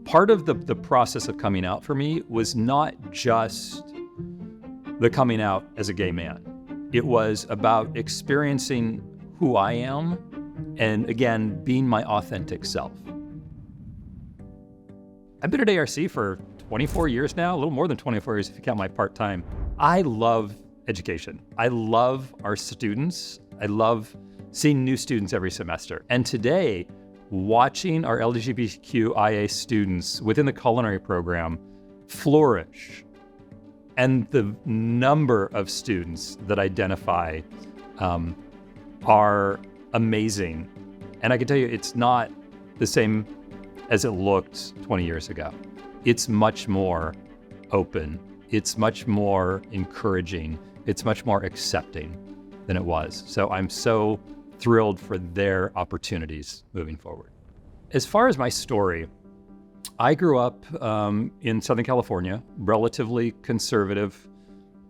Part of the process of coming out for me was not just the coming out as a gay man. It was about experiencing who I am and, again, being my authentic self. I've been at ARC for 24 years now, a little more than 24 years if you count my part-time. I love education. I love our students. I love seeing new students every semester. And today, watching our LGBTQIA students within the culinary program flourish, and the number of students that identify are amazing. And I can tell you, it's not the same as it looked 20 years ago. It's much more open. It's much more encouraging. It's much more accepting than it was. So I'm so thrilled for their opportunities moving forward. As far as my story, I grew up in Southern California, relatively conservative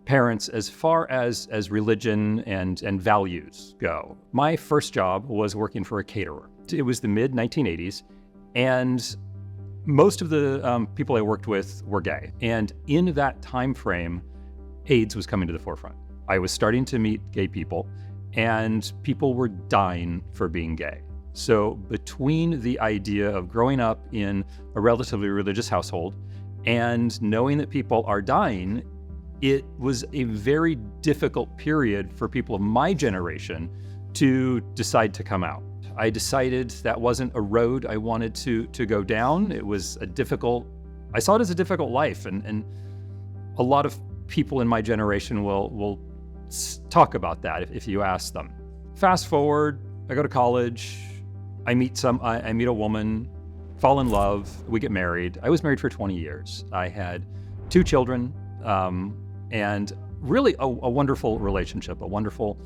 parents as far as religion and values go. My first job was working for a caterer. It was the mid-1980s, and most of the people I worked with were gay. And in that time frame, AIDS was coming to the forefront. I was starting to meet gay people, and people were dying for being gay. So between the idea of growing up in a relatively religious household and knowing that people are dying, it was a very difficult period for people of my generation to decide to come out. I decided that wasn't a road I wanted to go down. It was I saw it as a difficult life, and a lot of people in my generation will talk about that if you ask them. Fast forward, I go to college, I meet a woman, fall in love, we get married. I was married for 20 years. I had 2 children, and really a wonderful relationship, a wonderful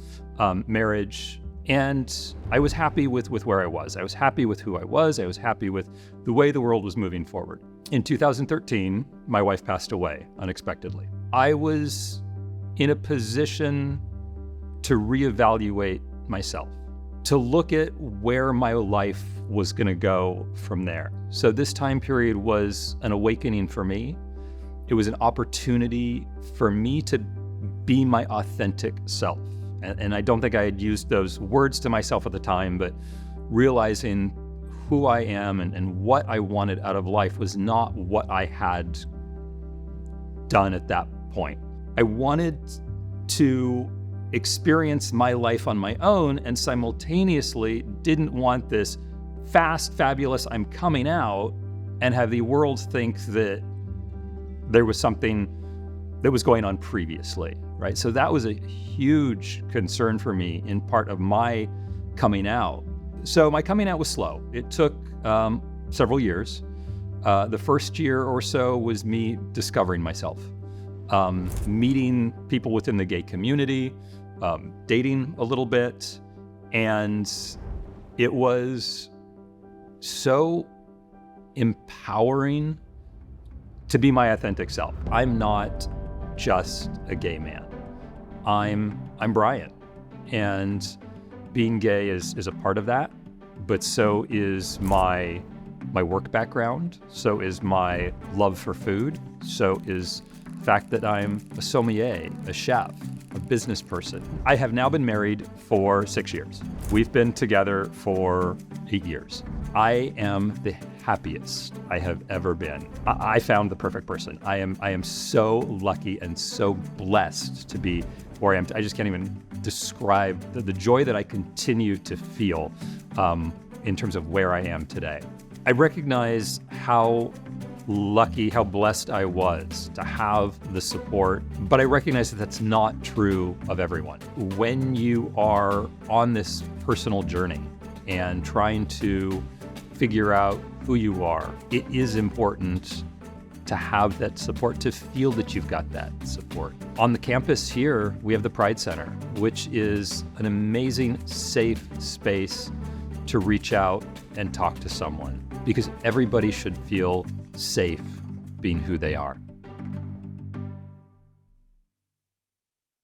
marriage. And I was happy with where I was. I was happy with who I was. I was happy with the way the world was moving forward. In 2013, my wife passed away unexpectedly. I was in a position to reevaluate myself, to look at where my life was going to go from there. So this time period was an awakening for me. It was an opportunity for me to be my authentic self. And I don't think I had used those words to myself at the time, but realizing who I am and what I wanted out of life was not what I had done at that point. I wanted to experience my life on my own, and simultaneously didn't want this fast, fabulous, I'm coming out, and have the world think that there was something that was going on previously, right? So that was a huge concern for me in part of my coming out. So my coming out was slow. It took several years. The first year or so was me discovering myself, meeting people within the gay community, dating a little bit, and it was so empowering to be my authentic self. I'm not just a gay man. I'm Brian, and being gay is a part of that, but so is my work background, so is my love for food, so is the fact that I'm a sommelier, a chef, a business person. I have now been married for 6 years. We've been together for 8 years. I am the happiest I have ever been. I found the perfect person. I am so lucky and so blessed to be where I am. I just can't even describe the joy that I continue to feel in terms of where I am today. I recognize how lucky, how blessed I was to have the support, but I recognize that that's not true of everyone. When you are on this personal journey and trying to figure out who you are, it is important to have that support, to feel that you've got that support. On the campus here, we have the Pride Center, which is an amazing, safe space to reach out and talk to someone, because everybody should feel safe being who they are.